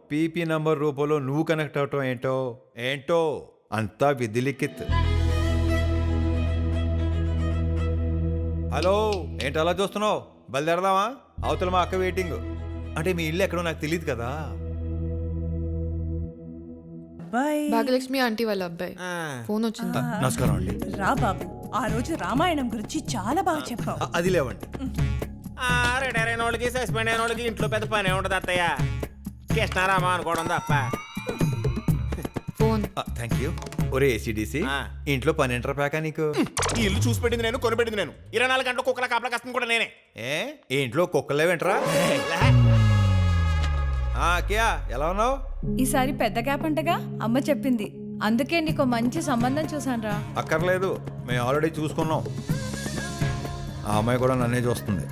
PP number రూపంలో నువ్వు connect అవటం ఏంటో అంతా విధిలిఖిత్. హలో, ఏంటి అలా చూస్తున్నావు? బయలుదేరదామా? అవతల మా అక్క వెయిటింగ్. అంటే మీ ఇల్లు ఎక్కడో నాకు తెలియదు కదా. భాగ్యలక్ష్మి ఆంటీ వాళ్ళ అబ్బాయి ఫోన్ వచ్చింది. నమస్కారం అండి. రా బాబు, ఆ రోజు రామాయణం గురించి చాలా బాగా చెప్పావు. అది లేవండి. రిటైర్ అయిన వాళ్ళకి సస్పెండ్ అయిన వాళ్ళకి ఇంట్లో పెద్ద పని ఉండదు అత్తయ్య. కృష్ణారామా అనుకోవడం తప్ప. ఫోన్. Thank you. ఒరే ఏసీడీసీ, ఇంట్లో పని ఎంటర్ ప్యాకా నీకు? ఈ ఇల్లు చూసి పెట్టింది నేను, కొనిపెట్టింది నేను. 24 గంటలు కుక్కల కాపలా కష్టం కూడా నేనే. ఈ ఇంట్లో కుక్కలేవేంట్రా? కియా, ఎలా ఉన్నావు? ఈసారి పెద్ద గ్యాప్ అంటగా అమ్మ చెప్పింది, అందుకే నీకు మంచి సంబంధం చూసాను రా. అక్కర్లేదు, మేము ఆల్రెడీ చూసుకున్నాం. ఆ అమ్మాయి కూడా నన్నే చూస్తుంది.